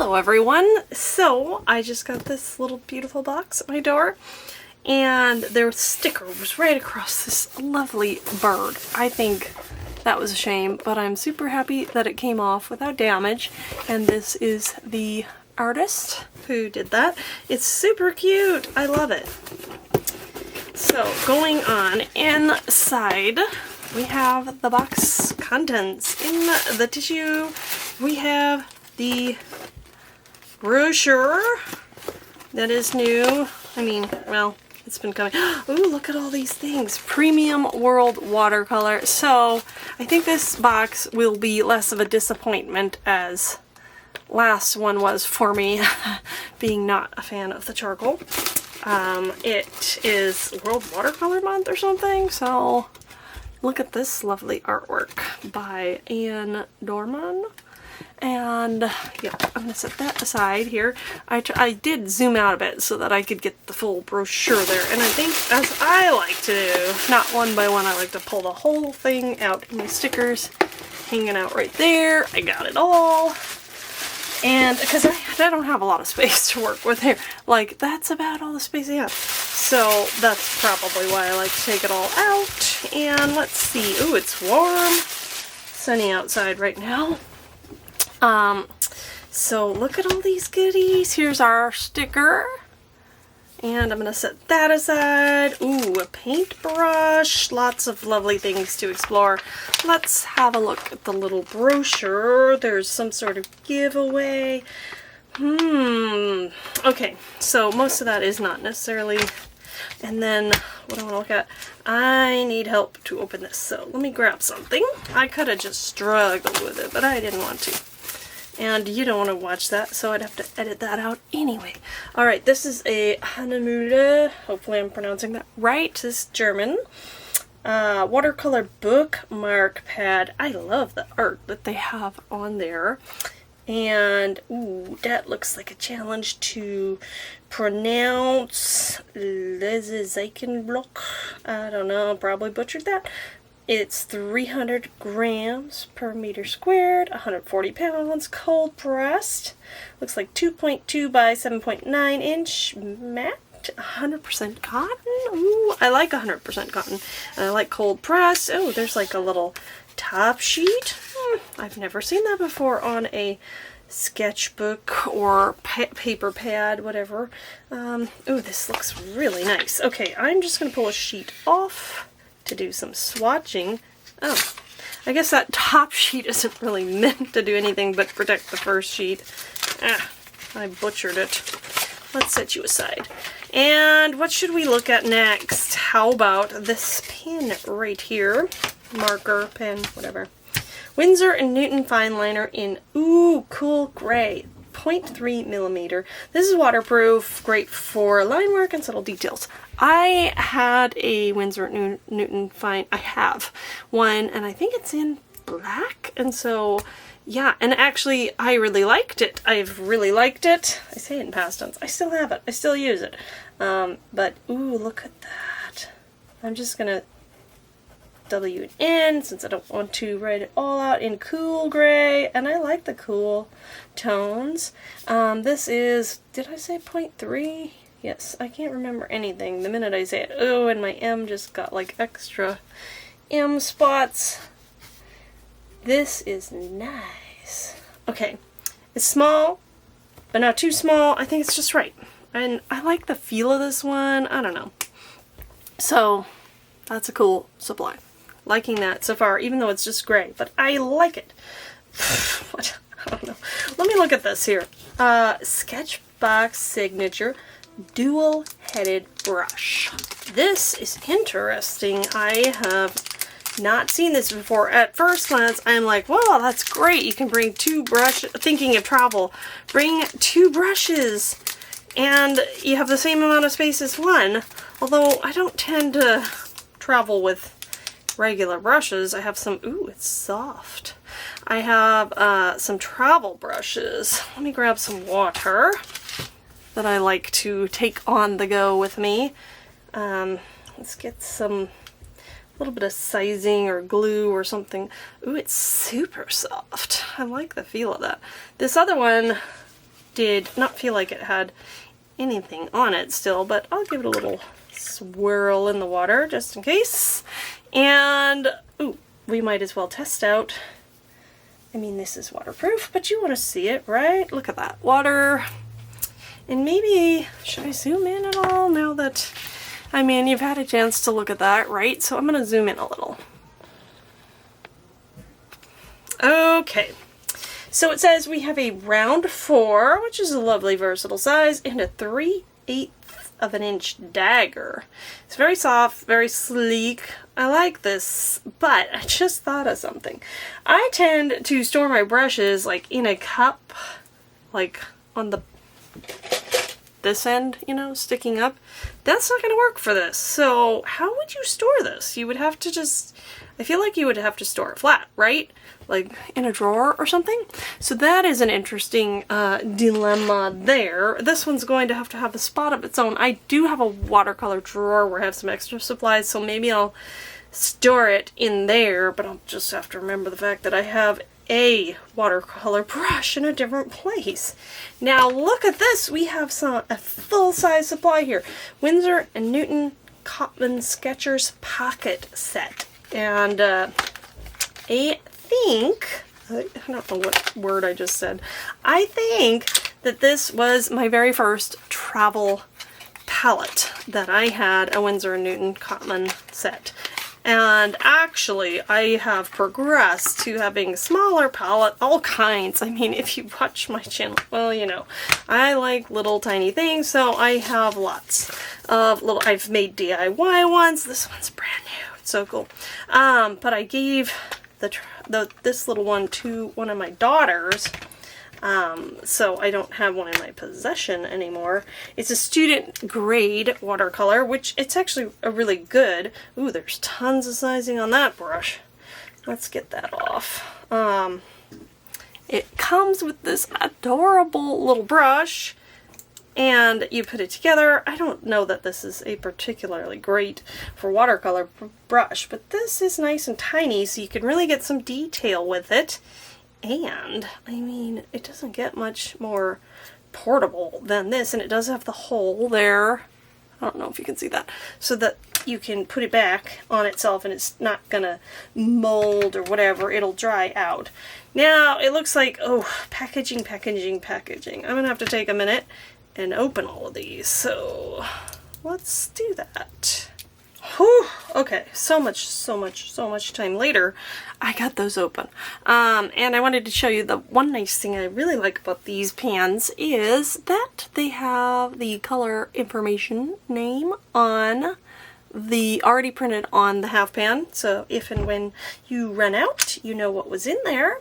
Hello everyone! So I just got this little beautiful box at my door and their sticker was right across this lovely bird. I think that was a shame, but I'm super happy that it came off without damage, and this is the artist who did that. It's super cute! I love it! So going on inside, we have the box contents. In the tissue we have the brochure that is new. I mean, well, it's been coming. Ooh, look at all these things. Premium World Watercolor. So I think this box will be less of a disappointment as last one was for me, being not a fan of the charcoal. It is World Watercolor Month or something, so look at this lovely artwork by Anne Dorman. And yeah, I'm gonna set that aside here. I did zoom out a bit so that I could get the full brochure there, and I think, as I like to do, not one by one, I like to pull the whole thing out. And my stickers hanging out right there. I got it all. And because I don't have a lot of space to work with here, like that's about all the space I have. So that's probably why I like to take it all out. And let's see. Ooh, it's warm, sunny outside right now. So look at all these goodies. Here's our sticker. And I'm gonna set that aside. Ooh, a paintbrush. Lots of lovely things to explore. Let's have a look at the little brochure. There's some sort of giveaway. Okay, so most of that is not necessarily. And then what I want to look at, I need help to open this. So let me grab something. I could have just struggled with it, but I didn't want to. And you don't want to watch that, so I'd have to edit that out anyway. Alright, this is a Hanemühle, hopefully I'm pronouncing that right, this is German. Watercolor bookmark pad. I love the art that they have on there. And, ooh, that looks like a challenge to pronounce Lesezeichenblock. I don't know, probably butchered that. It's 300 grams per meter squared, 140 pounds, cold pressed. Looks like 2.2 by 7.9 inch matte, 100% cotton. Ooh, I like 100% cotton. And I like cold pressed. Oh, there's like a little top sheet. I've never seen that before on a sketchbook or paper pad, whatever. Ooh, this looks really nice. Okay, I'm just going to pull a sheet off to do some swatching. Oh, I guess that top sheet isn't really meant to do anything but protect the first sheet. I butchered it. Let's set you aside. And what should we look at next? How about this pen right here? Marker, pen, whatever. Winsor & Newton fine liner in ooh, cool gray, 0.3 millimeter. This is waterproof, great for line work and subtle details. I had a Winsor & Newton fine, I have one, and I think it's in black, and so, yeah, and actually, I really liked it. I've really liked it. I say it in past tense. I still have it. I still use it. But, ooh, look at that. I'm just gonna W it in, since I don't want to write it all out in cool gray, and I like the cool tones. This is, did I say 0.3? Yes, I can't remember anything the minute I say it. Oh, and my M just got like extra M spots. This is nice. Okay, it's small, but not too small. I think it's just right. And I like the feel of this one. I don't know. So, that's a cool supply. Liking that so far, even though it's just gray, but I like it. What? I don't know. Let me look at this here. Sketchbox Signature dual-headed brush. This is interesting. I have not seen this before. At first glance, I'm like, whoa, that's great. You can bring two brushes, thinking of travel, bring two brushes, and you have the same amount of space as one. Although, I don't tend to travel with regular brushes. I have some, ooh, it's soft. I have some travel brushes. Let me grab some water that I like to take on the go with me. Let's get some, little bit of sizing or glue or something. Ooh, it's super soft. I like the feel of that. This other one did not feel like it had anything on it still, but I'll give it a little swirl in the water just in case. And, ooh, we might as well test out. I mean, this is waterproof, but you want to see it, right? Look at that water. And maybe, should I zoom in at all now that, I mean, you've had a chance to look at that, right? So I'm going to zoom in a little. Okay. So it says we have a round 4, which is a lovely versatile size, and a 3/8 of an inch dagger. It's very soft, very sleek. I like this, but I just thought of something. I tend to store my brushes like in a cup, like on this end, you know, sticking up. That's not going to work for this. So how would you store this? You would have to just, I feel like you would have to store it flat, right? Like in a drawer or something. So that is an interesting dilemma there. This one's going to have a spot of its own. I do have a watercolor drawer where I have some extra supplies, so maybe I'll store it in there, but I'll just have to remember the fact that I have a watercolor brush in a different place. Now look at this. We have a full-size supply here. Winsor & Newton Cotman Sketchers Pocket Set. And I don't know what word I just said. I think that this was my very first travel palette that I had, a Winsor & Newton Cotman set. And actually, I have progressed to having a smaller palette, all kinds. I mean, if you watch my channel, well, you know, I like little tiny things, so I have lots of little, I've made DIY ones. This one's brand new. It's so cool. But I gave this little one to one of my daughters, so I don't have one in my possession anymore. It's a student grade watercolor, which it's actually a really good. Ooh, there's tons of sizing on that brush. Let's get that off. It comes with this adorable little brush, and you put it together. I don't know that this is a particularly great for watercolor brush, but this is nice and tiny, so you can really get some detail with it. And, I mean, it doesn't get much more portable than this, and it does have the hole there. I don't know if you can see that. So that you can put it back on itself and it's not gonna mold or whatever. It'll dry out. Now, it looks like, oh, packaging. I'm gonna have to take a minute and open all of these. So, let's do that. Whew, okay, so much time later, I got those open. And I wanted to show you the one nice thing I really like about these pans is that they have the color information name on the, already printed on the half pan. So if and when you run out, you know what was in there.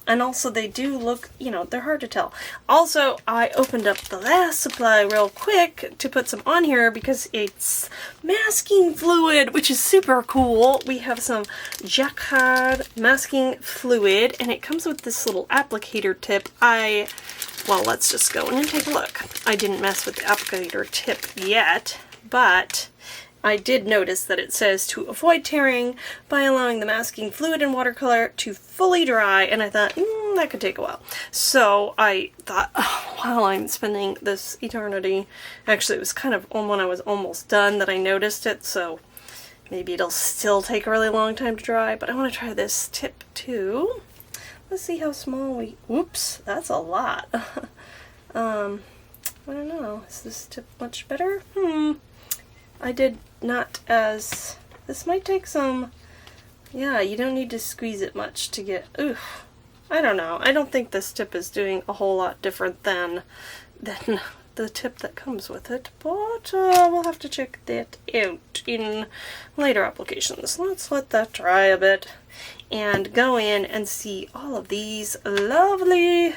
And also they do look, you know, they're hard to tell. Also, I opened up the last supply real quick to put some on here because it's masking fluid, which is super cool. We have some Jacquard masking fluid, and it comes with this little applicator tip. Well, let's just go in and take a look. I didn't mess with the applicator tip yet, but I did notice that it says to avoid tearing by allowing the masking fluid and watercolor to fully dry, and I thought, that could take a while. So I thought, oh, while I'm spending this eternity, actually it was kind of when I was almost done that I noticed it, so maybe it'll still take a really long time to dry, but I want to try this tip too. Let's see how small whoops, that's a lot. I don't know, is this tip much better? I did not as, this might take some, yeah, you don't need to squeeze it much to get, oof, I don't know. I don't think this tip is doing a whole lot different than the tip that comes with it, but we'll have to check that out in later applications. Let's let that dry a bit and go in and see all of these lovely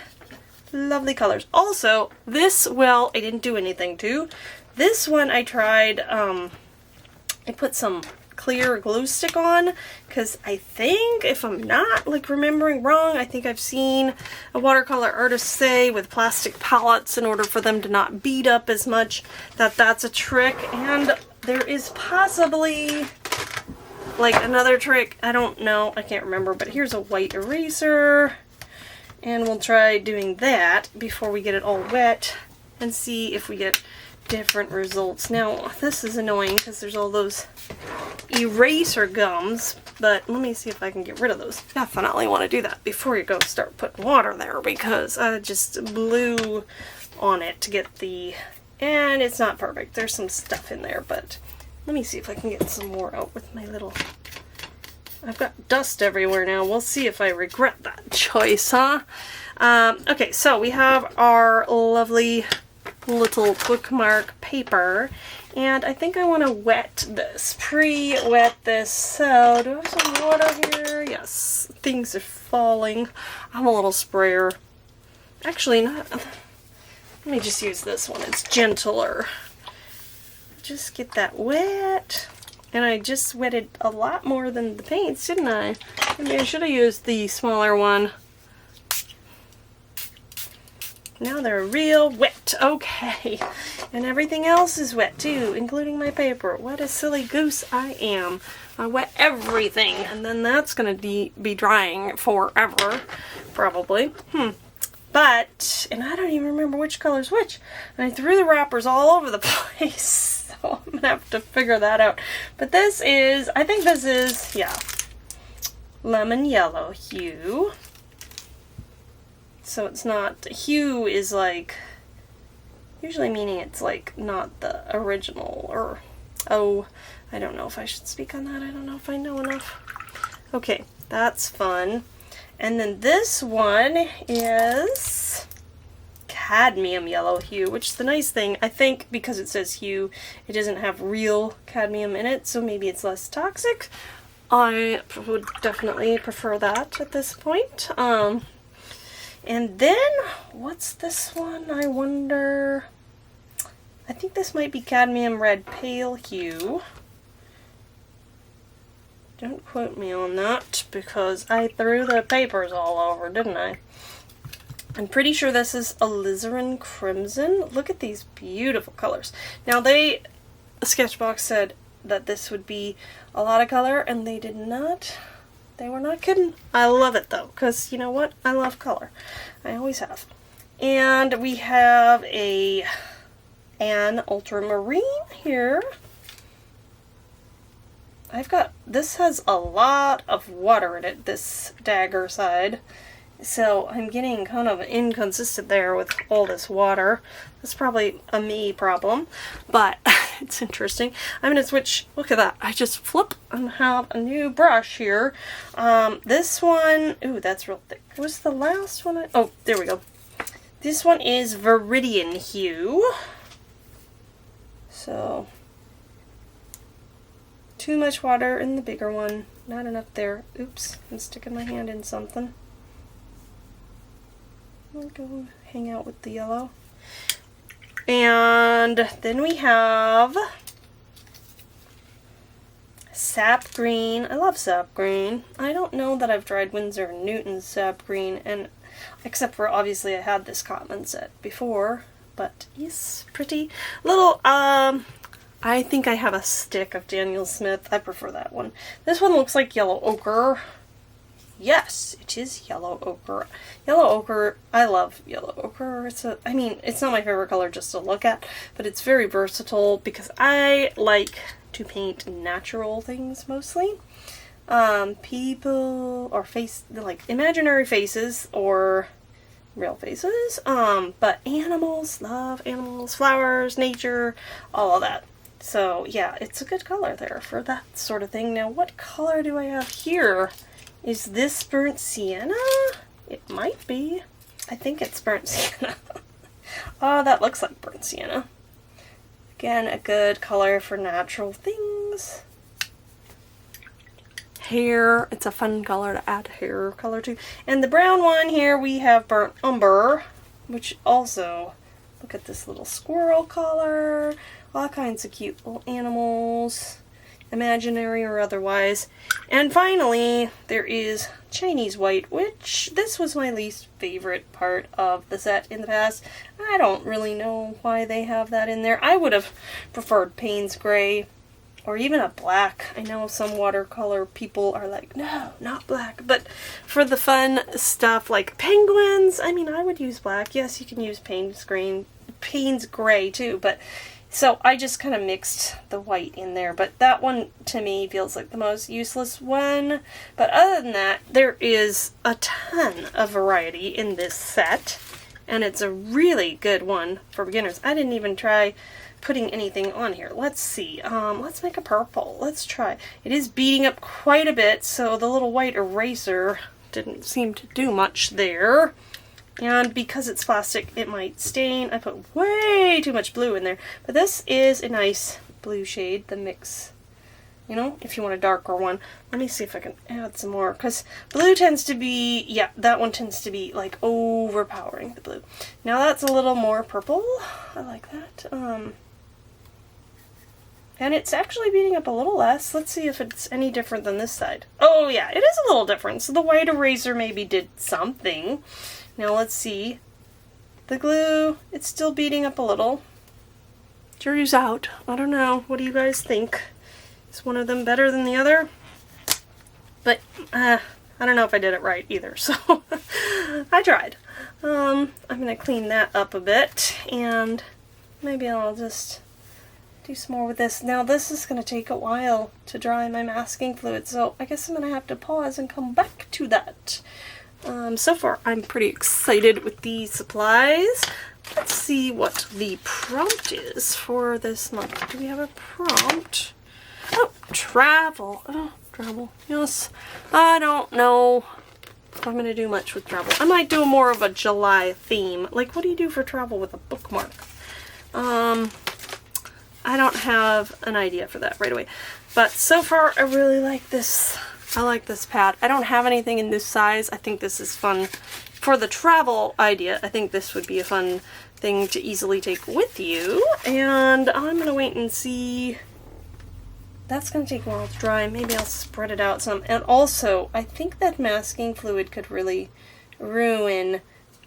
colors. Also, this, well, I didn't do anything to. This one I tried, I put some clear glue stick on, because I think, if I'm not like remembering wrong, I think I've seen a watercolor artist say with plastic palettes, in order for them to not bead up as much, that's a trick. And there is possibly like another trick, I don't know, I can't remember, but here's a white eraser. And we'll try doing that before we get it all wet and see if we get different results. Now, this is annoying because there's all those eraser gums, but let me see if I can get rid of those. Definitely want to do that before you go start putting water there, because I just blew on it to get the, and it's not perfect. There's some stuff in there, but let me see if I can get some more out with my little, I've got dust everywhere now. We'll see if I regret that choice, huh? Okay, so we have our lovely little bookmark paper, and I think I want to wet this, pre-wet this. So do I have some water here? Yes, things are falling. I'm a little sprayer. Actually, not. Let me just use this one. It's gentler. Just get that wet. And I just wetted a lot more than the paints, didn't I? Maybe I should have used the smaller one. Now they're real wet. Okay. And everything else is wet too, including my paper. What a silly goose I am. I wet everything, and then that's going to be drying forever, probably. But, and I don't even remember which color's which. And I threw the wrappers all over the place. So I'm going to have to figure that out. But this is, I think this is, yeah, lemon yellow hue. So it's not, hue is like, usually meaning it's like not the original, or, oh, I don't know if I should speak on that. I don't know if I know enough. Okay, that's fun. And then this one is cadmium yellow hue, which is the nice thing. I think because it says hue, it doesn't have real cadmium in it, so maybe it's less toxic. I would definitely prefer that at this point. And then, what's this one? I wonder, I think this might be cadmium red pale hue. Don't quote me on that, because I threw the papers all over, didn't I? I'm pretty sure this is alizarin crimson. Look at these beautiful colors. Now Sketchbox said that this would be a lot of color, and they did not. They were not kidding. I love it though, because you know what? I love color. I always have. And we have an ultramarine here. This has a lot of water in it, this dagger side. So I'm getting kind of inconsistent there with all this water. That's probably a me problem, but it's interesting. I'm going to switch. Look at that. I just flip and have a new brush here. This one, ooh, that's real thick. Was the last one? Oh, there we go. This one is Viridian hue. So, too much water in the bigger one. Not enough there. Oops, I'm sticking my hand in something. I'll go hang out with the yellow. And then we have sap green. I love sap green. I don't know that I've tried Winsor & Newton's sap green, and except for obviously I had this Cotman set before, but yes, pretty. Little, I think I have a stick of Daniel Smith. I prefer that one. This one looks like yellow ochre. Yes, it is yellow ochre. Yellow ochre, I love yellow ochre. I mean, it's not my favorite color just to look at, but it's very versatile because I like to paint natural things mostly. People or like imaginary faces or real faces. But animals, love animals, flowers, nature, all of that. So yeah, it's a good color there for that sort of thing. Now, what color do I have here? Is this burnt sienna? It might be. I think it's burnt sienna. Oh, that looks like burnt sienna. Again, a good color for natural things. Hair. It's a fun color to add hair color to. And the brown one here, we have burnt umber, which also, look at this little squirrel color. All kinds of cute little animals, imaginary or otherwise. And finally, there is Chinese white, which this was my least favorite part of the set in the past. I don't really know why they have that in there. I would have preferred Payne's gray or even a black. I know some watercolor people are like, no, not black. But for the fun stuff like penguins, I mean, I would use black. Yes, you can use Payne's gray too, but so I just kind of mixed the white in there. But that one to me feels like the most useless one. But other than that, there is a ton of variety in this set, and it's a really good one for beginners. I didn't even try putting anything on here. Let's see. Let's make a purple. Let's try. It is beating up quite a bit, so the little white eraser didn't seem to do much there. And because it's plastic, it might stain. I put way too much blue in there. But this is a nice blue shade, the mix. You know, if you want a darker one. Let me see if I can add some more. Because blue tends to be, yeah, that one tends to be like overpowering the blue. Now that's a little more purple. I like that. And it's actually beating up a little less. Let's see if it's any different than this side. Oh yeah, it is a little different. So the white eraser maybe did something. Now let's see. The glue, it's still beating up a little. Jury's out. I don't know. What do you guys think? Is one of them better than the other? But I don't know if I did it right either. So I tried. I'm going to clean that up a bit. And maybe I'll just do some more with this. Now this is going to take a while to dry my masking fluid, so I guess I'm going to have to pause and come back to that. So far I'm pretty excited with these supplies. Let's see what the prompt is for this month. Do we have a prompt? Oh, travel. Oh, travel. Yes. I don't know if I'm going to do much with travel. I might do more of a July theme. Like, what do you do for travel with a bookmark? I don't have an idea for that right away. But so far, I really like this. I like this pad. I don't have anything in this size. I think this is fun. For the travel idea, I think this would be a fun thing to easily take with you. And I'm going to wait and see. That's going to take a while to dry. Maybe I'll spread it out some. And also, I think that masking fluid could really ruin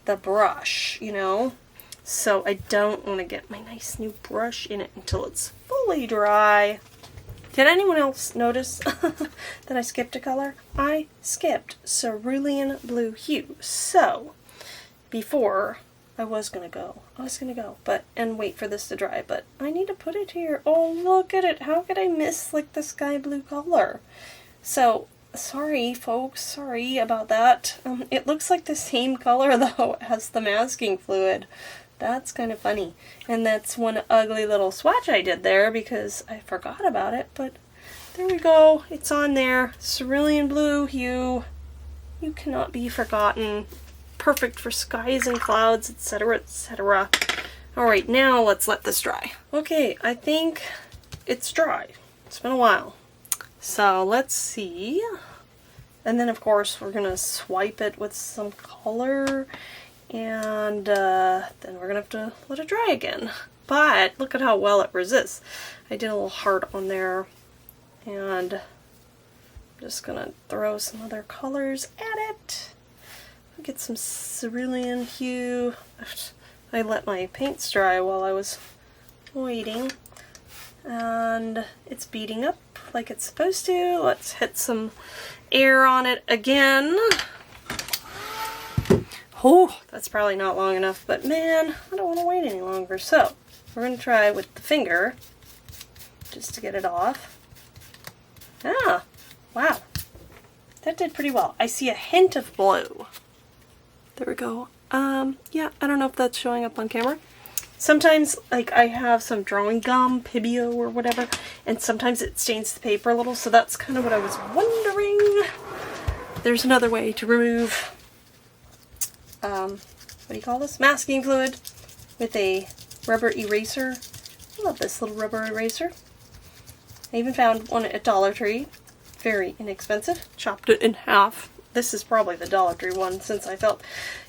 the brush, you know? So I don't want to get my nice new brush in it until it's fully dry. Did anyone else notice that I skipped a color? I skipped cerulean blue hue. So before I was gonna go, and wait for this to dry, but I need to put it here. Oh, look at it. How could I miss like the sky blue color? So sorry folks, sorry about that. It looks like the same color though as the masking fluid. That's kind of funny. And that's one ugly little swatch I did there because I forgot about it, but there we go. It's on there. Cerulean blue hue. You cannot be forgotten. Perfect for skies and clouds, etc., etc. Alright, now let's let this dry. Okay, I think it's dry. It's been a while. So let's see. And then of course we're going to swipe it with some color. And then we're going to have to let it dry again. But look at how well it resists. I did a little heart on there. And I'm just going to throw some other colors at it. Get some cerulean hue. I let my paints dry while I was waiting. And it's beating up like it's supposed to. Let's hit some air on it again. Oh, that's probably not long enough, but man, I don't want to wait any longer. So, we're going to try with the finger, just to get it off. Ah, wow. That did pretty well. I see a hint of blue. There we go. Yeah, I don't know if that's showing up on camera. Sometimes, like, I have some drawing gum, Pibio or whatever, and sometimes it stains the paper a little, so that's kind of what I was wondering. There's another way to remove what do you call this? Masking fluid with a rubber eraser. I love this little rubber eraser. I even found one at Dollar Tree. Very inexpensive. Chopped it in half. This is probably the Dollar Tree one since I felt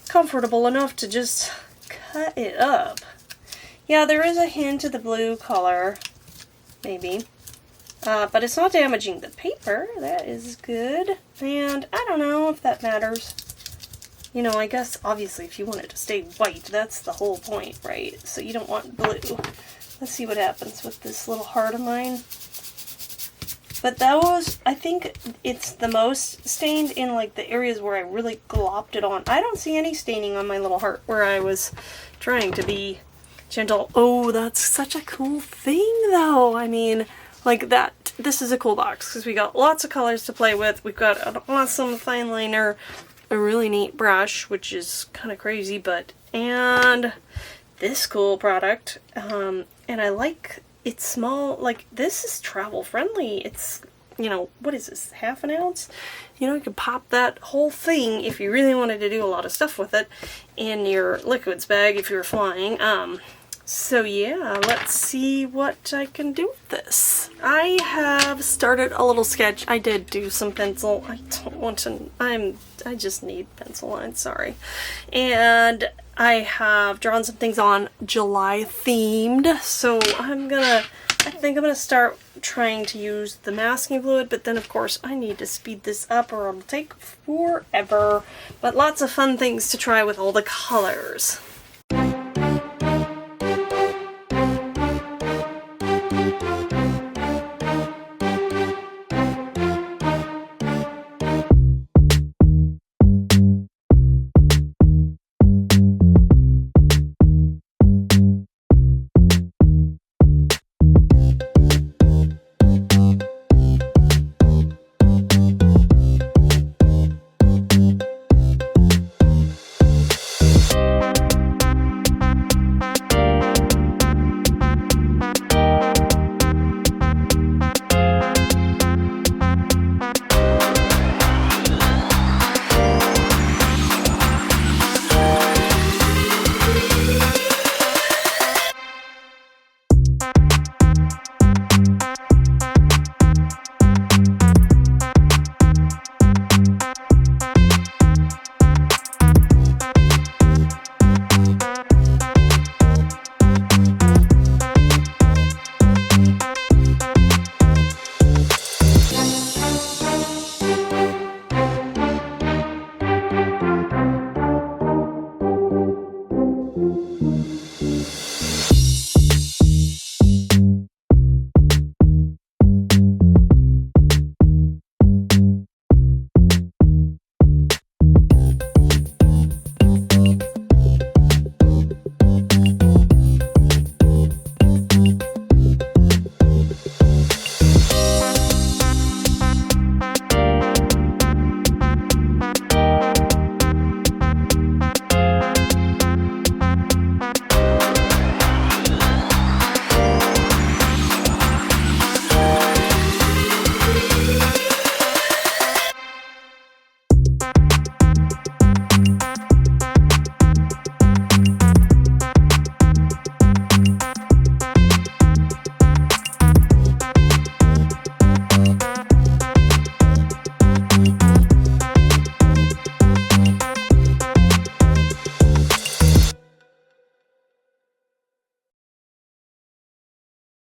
comfortable enough to just cut it up. Yeah, there is a hint of the blue color. Maybe. But it's not damaging the paper. That is good. And I don't know if that matters. You know, I guess, obviously, if you want it to stay white, that's the whole point, right? So you don't want blue. Let's see what happens with this little heart of mine. But those, I think it's the most stained in like the areas where I really glopped it on. I don't see any staining on my little heart where I was trying to be gentle. Oh, that's such a cool thing though. I mean, like that, this is a cool box because we got lots of colors to play with. We've got an awesome fine liner, a really neat brush, which is kind of crazy, but, and this cool product, and I like it's small, like this is travel friendly. It's, you know, what is this, half an ounce? You know, you could pop that whole thing if you really wanted to do a lot of stuff with it in your liquids bag if you were flying. So yeah, let's see what I can do with this. I have started a little sketch. I did do some pencil. I don't want to, I just need pencil lines, sorry. And I have drawn some things on July themed. So I think I'm gonna start trying to use the masking fluid, but then of course I need to speed this up or it'll take forever. But lots of fun things to try with all the colors.